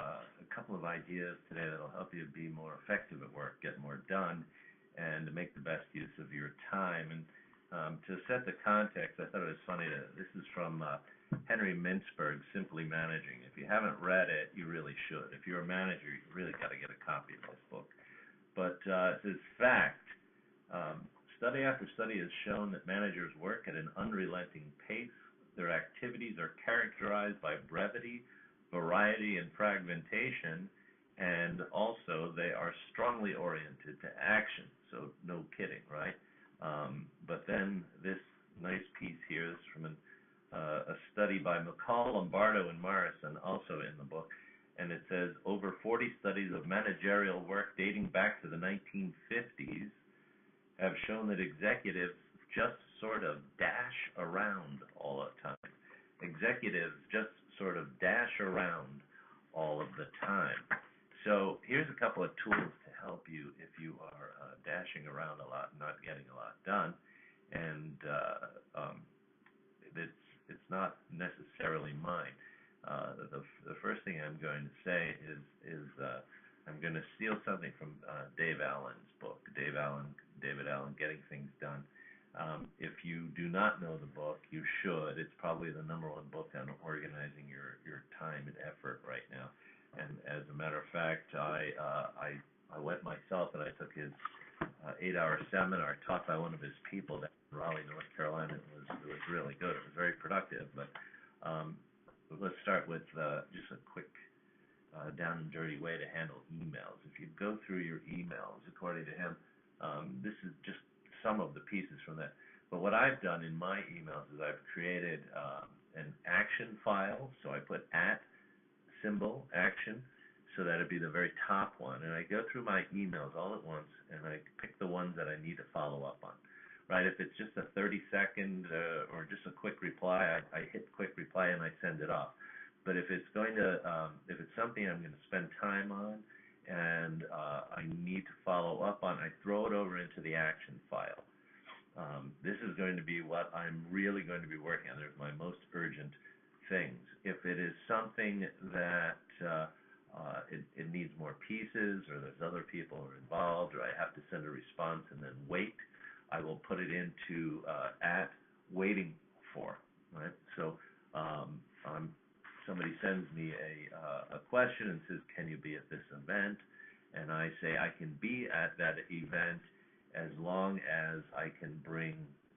a couple of ideas today that'll help you be more effective at work, get more done, and to make the best use of your time. And to set the context, I thought it was funny this is from Henry Mintzberg's Simply Managing. If you haven't read it, you really should. If you're a manager, you really got to get a copy of this book. But it says, fact, study after study has shown that managers work at an unrelenting pace. Their activities are characterized by brevity, variety, and fragmentation, and also they are strongly oriented to action. So no kidding, right? But then this nice piece here is from a study by McCall, Lombardo, and Morrison, also in the book, and it says over 40 studies of managerial work dating back to the 1950s have shown that executives just sort of dash around all the time. Executives just sort of dash around all of the time. So here's a couple of tools to help you if you are dashing around a lot and not getting a lot done. And it's not necessarily mine. The first thing I'm going to say is I'm going to steal something from Dave Allen's book, David Allen, Getting Things Done. If you do not know the book, you should. It's probably the #1 book on organizing your time and effort right now. And as a matter of fact, I went myself and I took his 8-hour seminar taught by one of his people down in Raleigh, North Carolina. It was really good. It was very productive. But let's start with just a quick down and dirty way to handle emails. If you go through your emails, according to him, this is just some of the pieces from that. But what I've done in my emails is I've created an action file. So I put @ action, so that it'd be the very top one. And I go through my emails all at once, and I pick the ones that I need to follow up on. Right? If it's just a 30-second or just a quick reply, I hit quick reply and I send it off. But if it's if it's something I'm going to spend time on and I need to follow up on, I throw it over into the action file. This is going to be what I'm really going to be working on. There's my most urgent things. If it is something that it needs more pieces, or there's other people who are involved, or I have to send a response and then wait, I will put it into @waiting for. Right? So somebody sends me a question and says, "Can you be at this event?" And I say I can be at that event as long as I can bring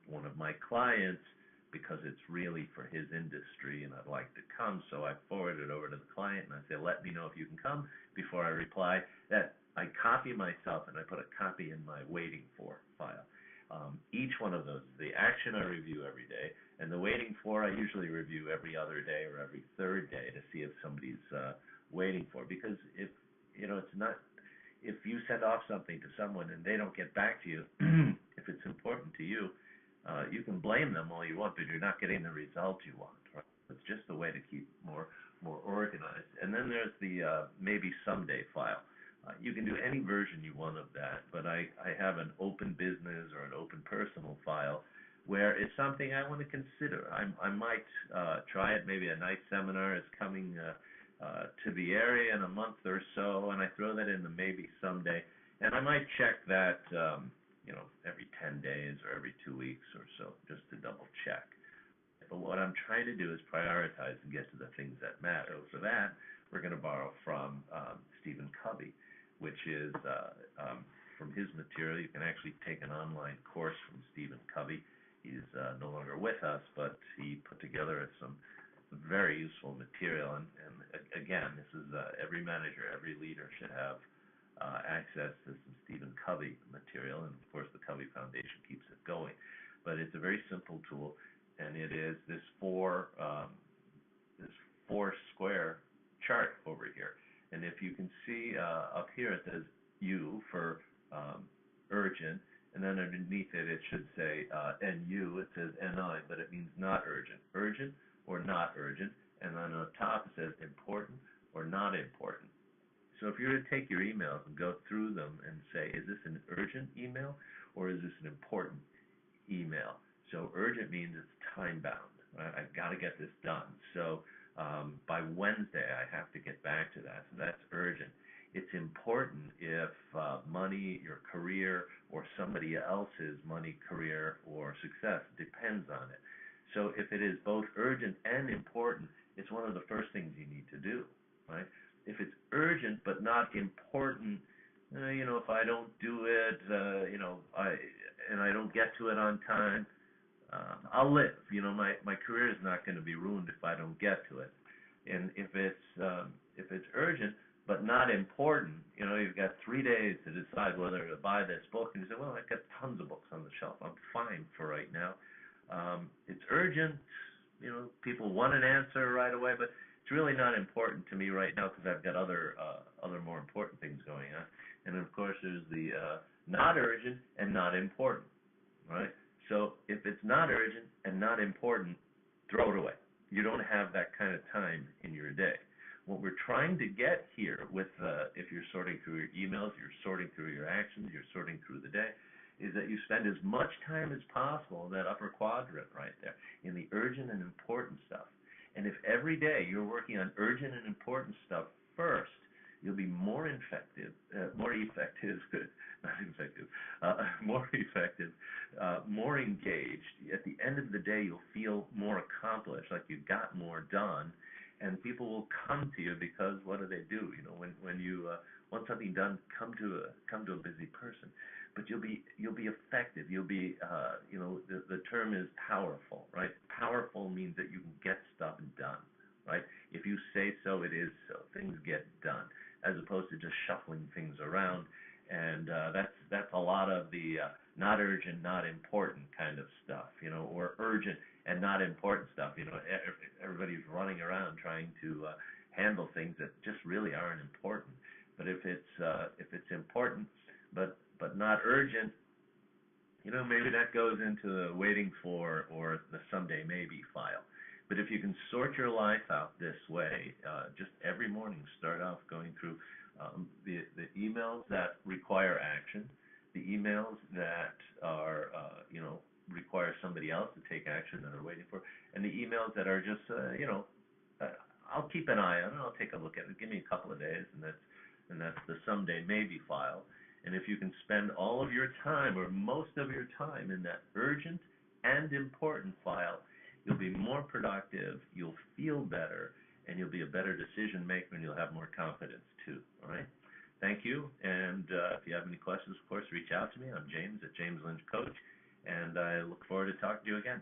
one of my clients, because it's really for his industry and I'd like to come. So I forward it over to the client and I say, let me know if you can come before I reply. That I copy myself and I put a copy in my waiting for file. Each one of those, the action I review every day, and the waiting for I usually review every other day or every third day to see if somebody's waiting for. Because if you send off something to someone and they don't get back to you, if it's important to you, you can blame them all you want, but you're not getting the results you want. Right? It's just a way to keep more organized. And then there's the maybe someday file. You can do any version you want of that, but I have an open business or an open personal file where it's something I want to consider. I might try it. Maybe a nice seminar is coming to the area in a month or so, and I throw that in the maybe someday, and I might check that every 10 days or every 2 weeks or so, just to double check. But what I'm trying to do is prioritize and get to the things that matter. So for that, we're going to borrow from Stephen Covey, which is from his material. You can actually take an online course from Stephen Covey. He's no longer with us, but he put together some very useful material. And again, this is every manager, every leader should have access to some Stephen Covey material, and of course the Covey Foundation keeps it going. But it's a very simple tool, and it is this four square chart over here. And if you can see up here, it says U for urgent, and then underneath it should say NU. It says NI, but it means not urgent or not urgent. And then on top it says important or not important. So if you were to take your emails and go through them and say, is this an urgent email or is this an important email? So urgent means it's time bound. Right? I've got to get this done. So By Wednesday, I have to get back to that. So that's urgent. It's important if money, your career, or somebody else's money, career, or success depends on it. So if it is both urgent and important, it's one of the first things you need to do, right? If it's urgent but not important, if I don't do it, I don't get to it on time, I'll live. My career is not going to be ruined if I don't get to it. And if it's urgent but not important, you've got 3 days to decide whether to buy this book, and you say, well, I've got tons of books on the shelf. I'm fine for right now. It's urgent. People want an answer right away, but it's really not important to me right now because I've got other more important things going on. And of course, there's the not urgent and not important, right? So if it's not urgent and not important, throw it away. You don't have that kind of time in your day. What we're trying to get here with, if you're sorting through your emails, you're sorting through your actions, you're sorting through the day, is that you spend as much time as possible in that upper quadrant right there, in the urgent and important stuff. And if every day you're working on urgent and important stuff first, you'll be more effective, more effective, not effective, more effective, more engaged. At the end of the day, you'll feel more accomplished, like you got more done, and people will come to you because what do they do? When you want something done, come to a busy person. But you'll be effective. You'll be, the term is powerful, right? Powerful means that you can get stuff done, right? If you say so, it is so. Things get done, as opposed to just shuffling things around. And that's a lot of the not urgent, not important kind of stuff, or urgent and not important stuff. Everybody's running around trying to handle things that just really aren't important. But if it's important, but not urgent, maybe that goes into the waiting for or the someday maybe file. But if you can sort your life out this way, just every morning start off going through the emails that require action, the emails that are, require somebody else to take action that are waiting for, and the emails that are just, I'll keep an eye on it, I'll take a look at it, give me a couple of days, and that's the someday maybe file. And if you can spend all of your time or most of your time in that urgent and important file, you'll be more productive, you'll feel better, and you'll be a better decision maker, and you'll have more confidence too. All right? Thank you. And if you have any questions, of course, reach out to me. I'm James at James Lynch Coach, and I look forward to talking to you again.